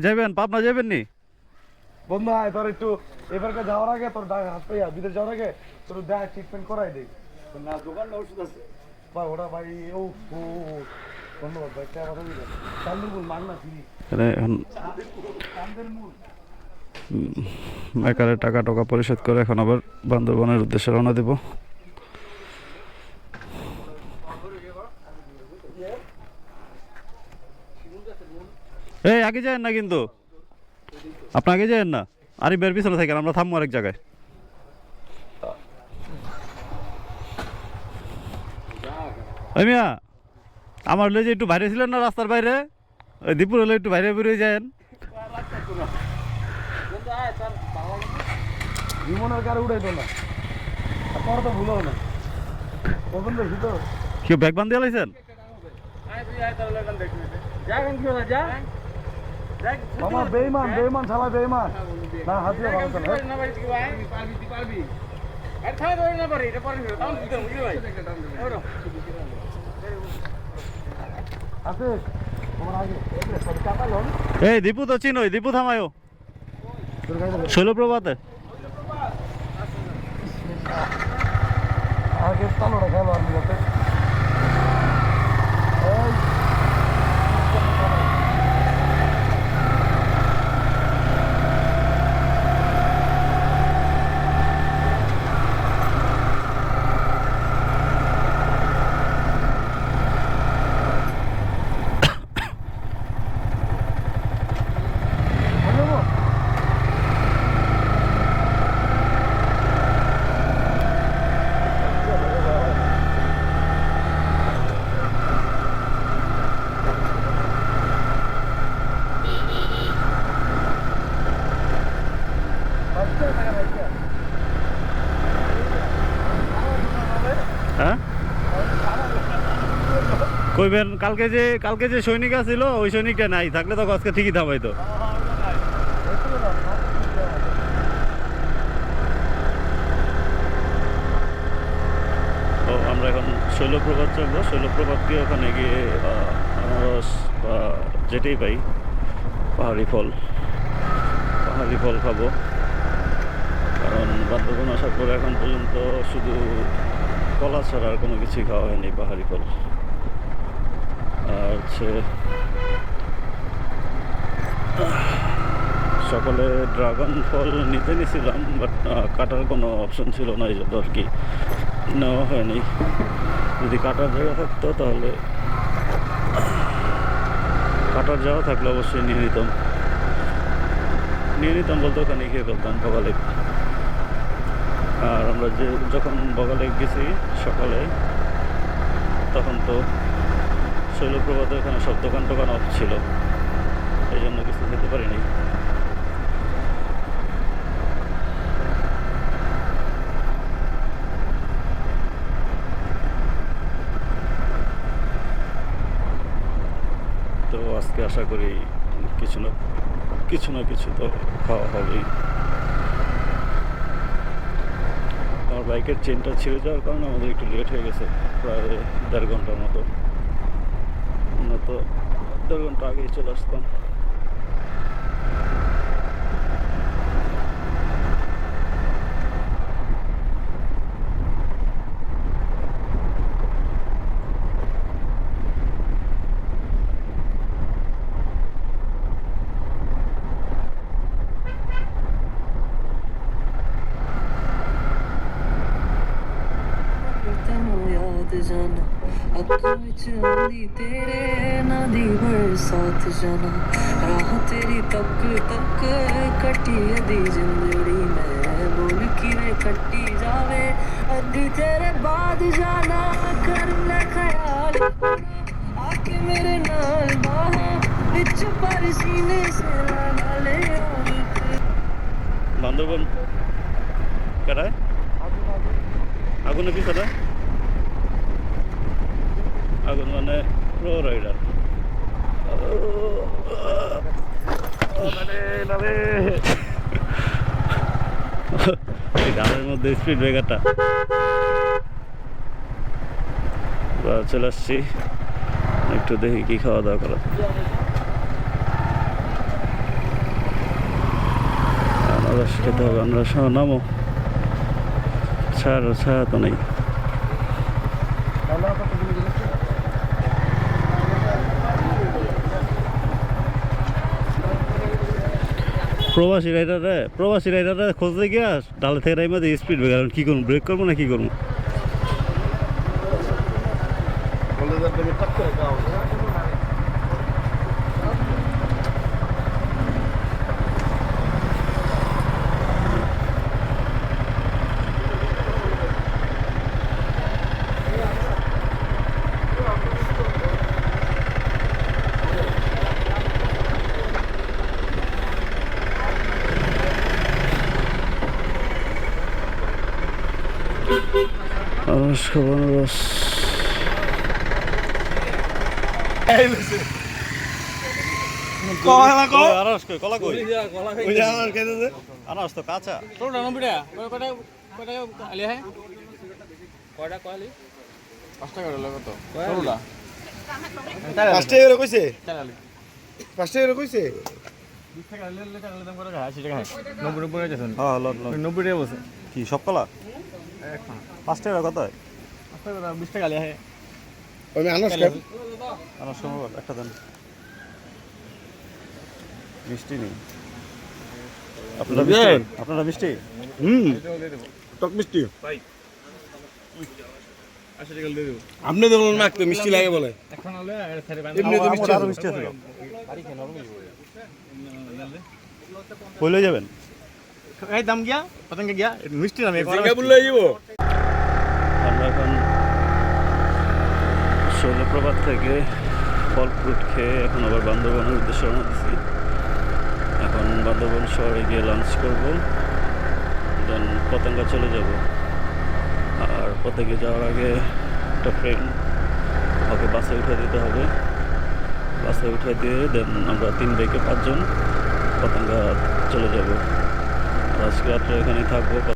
যাবেন পাবনা যাবেন নি বন্ধু আয় তোর একটু এবারকে যাওয়ার আগে তোর হাত পাইয়া বিদেশ যাওয়ার আগে তোর দেখ ট্রিটমেন্ট করাই দেই না দোকান ওষুধ আছে ভাই ওটা ভাই ও ধন্যবাদ ভাই কে কথা দিলেন চান্দুর মূল মাগ না ফিরি চান্দের মূল মেকারের টাকা টাকা পরিশোধ করে এখন আবার বান্দরবনের উদ্দেশ্যে রওনা দেব। এই আগে যায়েন না কিন্তু আপনি আগে যায়েন না আরে বের পিছনে থাকেন আমরা থামবো আরেক জায়গায়। মিয়া আমার যে একটু বাইরে ছিলেন না রাস্তার বাইরে ওই দীপুর হলে একটু বাইরে বেরিয়ে যায়েন। বিমনের কার উড়াইতো না আপনার তো ভুল না পছন্দ হয়েছি তো কেউ ব্যাগ বান্ধ দিয়ে লাইছেন বাবা বেইমান বেইমান শালা বেইমান না হাতিয়ে ভালো চলে আছে তোমার আগে সব চাপা লোন এই দীপু তো চিনোই দীপু থামায়ও শৈলপ্রভাতে আগে তালোটা খেলো আমি যাতে হ্যাঁ কইবেন কালকে যে সৈনিক ছিল ওই সৈনিকটা নাই থাকলে তো আজকে ঠিকই থামাইতো। তো আমরা এখন শৈলপ্রপাত যাবো শৈলপ্রপাত গিয়ে ওখানে গিয়ে আনারস বা যেটাই পাই পাহাড়ি ফল খাবো কারণ বান্দরবন আসার পরে এখন পর্যন্ত শুধু কলা ছাড়া আর কোনো কিছুই খাওয়া হয়নি পাহাড়ি ফল। আর হচ্ছে সকালে ড্রাগন ফল নিতে নিয়েছিলাম বাট কাটার কোনো অপশন ছিল না এই জন্য আর কি নেওয়া হয়নি। যদি কাটার জায়গা থাকতো তাহলে কাটার যাওয়া থাকলে অবশ্যই নিয়ে নিতাম বলতে ওখানে খেয়ে ফেলতাম বগালে। আর আমরা যখন বগালে গেছি সকালে তখন তো শৈলপ্রপাতে ওখানে সব দোকান অফ ছিল এই জন্য কিছু খেতে পারিনি। তো আজকে আশা করি কিছু না কিছু তো খাওয়া হবেই। আমার বাইকের চেনটা ছিঁড়ে যাওয়ার কারণে আমাদের একটু লেট হয়ে গেছে প্রায় 1.5 ঘন্টার মতো। আমরা তো 1.5 ঘন্টা আগেই চলে আসতাম। जाना अखों विच आंदी तेरे ना दी बरसात जाना राह तेरी तक तक कटी अधी जिंदड़ी में बोल किवें कटी जावे अधी तेरे बाद जाना कर ले ख्याल आके मेरे नाल बाहों विच पर सीने से लगा ले বান্দরবন কারায় আগুনে কি কথা আগুন মানে প্রো রাইডার গানের মধ্যে স্পিড ব্রেকারটা চলে আসছি অনেক একটু দেখি কি খাওয়া দাওয়া করা যায়। আনারস খেতে হবে, আনারস নামো, ছাড়া ছাড়া তো নেই। প্রবাসী রাইডাররা খুঁজতে গিয়া ডালে থেকে রাইমা দিয়ে স্পিড ব্রেকার কি করবো, ব্রেক করবো না কি করবো? আনারস খাবো, আনারস। আনারস কই, কলা কই? আনারস তো কাঁচা। কি সব কলা 5 টাকা কত? 20 টাকা লিয়া হ্যাঁ আনারস সম্ভব একটা দেন। মিষ্টি নেই আপনারা? মিষ্টি আপনারা মিষ্টি? টক মিষ্টি 80 টাকা দিয়ে দেব। আপনি তো বলেন মাখতে মিষ্টি লাগে বলে, এখন হলে ছেড়ে বান এমনি তো মিষ্টি আরো মিষ্টি আছে। কইলে যাবেন? এই দাম গিয়া পতঙ্গ গিয়া মিষ্টি নামে জিঙ্গা বললে যাবো। আমরা এখন শৈলপ্রপাত থেকে ফল ফ্রুট খেয়ে এখন আবার বান্দরবনের উদ্দেশ্যে রওনা দিচ্ছি। এখন বান্দরবন শহরে গিয়ে লাঞ্চ করব, দেন পতেঙ্গা চলে যাব। আর পতেঙ্গে যাওয়ার আগে একটা ফ্রেন্ড, ওকে বাসে উঠে দিতে হবে। বাসে উঠে দিয়ে দেন আমরা 3 বাইকে 5 জন পতেঙ্গা চলে যাব। আর আজকে রাত্রে এখানেই থাকবো।